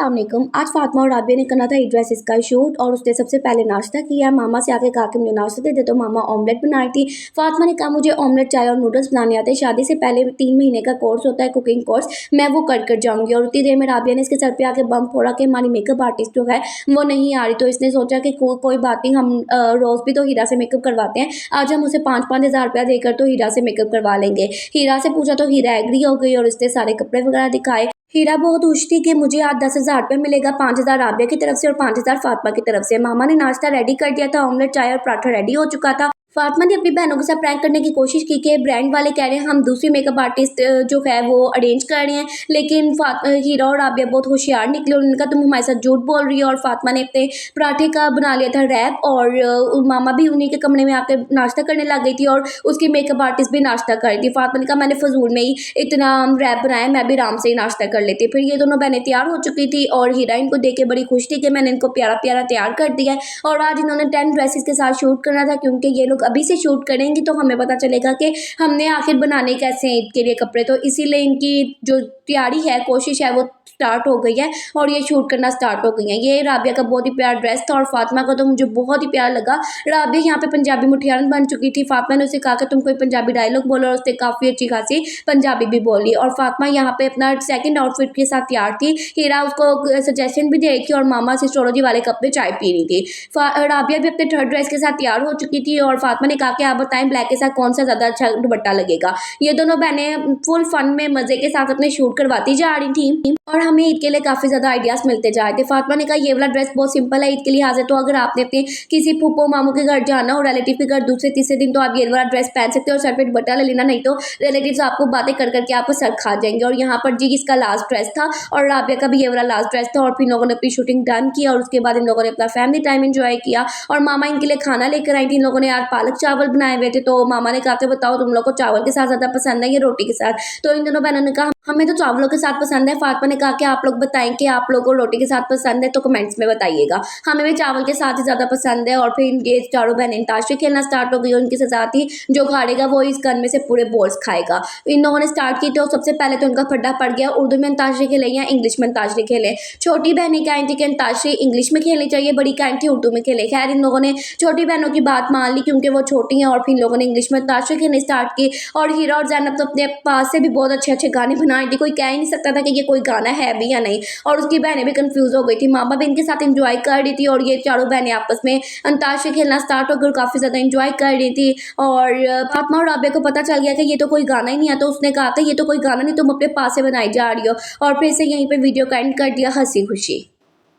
अस्सलाम वालेकुम। आज फातिमा और राबिया ने करना था ये ड्रेसेस का शूट और उसने सबसे पहले नाश्ता किया। मामा से आके कहा कि मुझे नाश्ता दे दे, तो मामा ऑमलेट बना रही थी। फातिमा ने कहा मुझे ऑमलेट, चाय और नूडल्स बनाने आते हैं। शादी से पहले 3 महीने का कोर्स होता है, कुकिंग कोर्स, मैं वो कर जाऊंगी। और उतनी देर में राबिया ने इसके सर पे आके बम फोड़ा कि हमारी मेकअप आर्टिस्ट जो है वो नहीं आ रही। तो इसने सोचा कि कोई बात नहीं, हम रोज़ भी तो हीरा से मेकअप करवाते हैं, आज हम उसे 5-5 हज़ार रुपया देकर तो हीरा से मेकअप करवा लेंगे। हीरा से पूछा तो हीरा एग्री हो गई और उसने सारे कपड़े वगैरह दिखाए। हीरा बहुत खुश थी कि मुझे आज 10,000 रुपये मिलेगा, 5,000 राबिया की तरफ से और 5,000 फातिमा की तरफ से। मामा ने नाश्ता रेडी कर दिया था, ऑमलेट, चाय और पराठा रेडी हो चुका था। फातिमा ने अपनी बहनों के साथ प्रैंक करने की कोशिश की कि ब्रांड वाले कह रहे हैं हम दूसरी मेकअप आर्टिस्ट जो है वो अरेंज कर रहे हैं, लेकिन हीरा और राबिया बहुत होशियार निकले। उन्होंने कहा तुम हमारे साथ झूठ बोल रही हो। और फातिमा ने अपने पराठे का बना लिया था रैप और मामा भी उन्हीं के कमरे में आकर नाश्ता करने लग गई थी और उसकी मेकअप आर्टिस्ट भी नाश्ता कर रही थी। फातिमा ने कहा मैंने फजूल में ही इतना रैप बनाया, मैं भी आराम से ही नाश्ता कर लेती। फिर ये दोनों बहनें तैयार हो चुकी थी और हीरा इनको देख के बड़ी खुश थी कि मैंने इनको प्यारा प्यारा तैयार कर दिया है। और आज इन्होंने 10 ड्रेसेस के साथ शूट करना था, क्योंकि ये लोग अभी से शूट करेंगी तो हमें पता चलेगा कि हमने आखिर बनाने कैसे हैं ईद के लिए कपड़े। तो इसीलिए इनकी जो तैयारी है, कोशिश है, वो स्टार्ट हो गई है और ये शूट करना स्टार्ट हो गई है। ये राबिया का बहुत ही प्यारा ड्रेस था और फातिमा का तो मुझे बहुत ही प्यारा लगा। राबिया यहाँ पे पंजाबी मुठियारन बन चुकी थी। फातिमा ने उसे कहा कि तुम कोई पंजाबी डायलॉग बोलो और उसने काफ़ी अच्छी खासी पंजाबी भी बोली। और फातिमा यहाँ पे अपना सेकंड आउटफिट के साथ तैयार थी। हीरा उसको सजेशन भी दे रही थी और मामा से एस्ट्रोलॉजी वाले कप में चाय पी रही थी। राबिया भी अपने थर्ड ड्रेस के साथ तैयार हो चुकी थी और फातिमा ने कहा कि आप बताएं ब्लैक के साथ कौन सा ज़्यादा अच्छा दुपट्टा लगेगा। ये दोनों बहनें फुल फन में मज़े के साथ अपने शूट करवाती जा रही थी और हमें ईद के लिए काफ़ी ज़्यादा आइडियाज़ मिलते जा रहे थे। फातिमा ने कहा ये वाला ड्रेस बहुत सिंपल है ईद के लिहाज से, तो अगर आपने अपने किसी फूफो मामू के घर जाना हो, रिलेटिव के घर दूसरे तीसरे दिन, तो आप ये वाला ड्रेस पहन सकते हो और सर पे दुपट्टा ले लेना, नहीं तो रिलेटिव्स आपको बातें कर करके आपको सर खा जाएंगे। और यहाँ पर जी इसका लास्ट ड्रेस था और राबिया का भी ये वाला लास्ट ड्रेस था। और फिर इन लोगों ने अपनी शूटिंग डन की और उसके बाद इन लोगों ने अपना फैमिली टाइम एंजॉय किया और मामा इनके लिए खाना लेकर आई थी। इन लोगों ने आज पालक चावल बनाए हुए थे, तो मामा ने कहा कि बताओ तुम लोग को चावल के साथ ज़्यादा पसंद है या रोटी के साथ। तो इन दोनों बहनों ने कहा हमें तो चावलों के साथ पसंद है। फातिमा ने कहा कि आप लोग बताएं कि आप लोगों को रोटी के साथ पसंद है, तो कमेंट्स में बताइएगा। हमें भी चावल के साथ ही ज़्यादा पसंद है। और फिर ये चारों बहनें अंताक्षरी खेलना स्टार्ट हो गई। उनके साथ ही जो हारेगा वो इस गन में से पूरे बॉल्स खाएगा। इन लोगों ने स्टार्ट की तो सबसे पहले तो उनका फड्डा पड़ गया, उर्दू में अंताक्षरी खेले या इंग्लिश में अंताक्षरी खेले। छोटी बहनें कह रही थी कि अंताक्षरी इंग्लिश में खेलनी चाहिए, बड़ी कह रही थी उर्दू में खेले। खैर इन लोगों ने छोटी बहनों की बात मान ली क्योंकि वो छोटी हैं और फिर इन लोगों ने इंग्लिश में अंताक्षरी खेलनी स्टार्ट की। और हीरा और ज़ैनब तो अपने पास से भी बहुत अच्छे अच्छे गाने बना रही थी, कोई कह ही नहीं सकता था कि ये कोई गाना है भी या नहीं। और उसकी बहनें भी कंफ्यूज हो गई थी। मामा भी इनके साथ एंजॉय कर रही थी और ये चारों बहनें आपस में अंताक्षरी खेलना स्टार्ट हो गई और काफ़ी ज़्यादा एंजॉय कर रही थी। और फातिमा और राबिया को पता चल गया कि ये तो कोई गाना ही नहीं आता। उसने कहा था ये तो कोई गाना नहीं, तुम अपने पास से बनाई जा रही हो। और फिर से यहीं पर वीडियो का एंड कर दिया हंसी खुशी।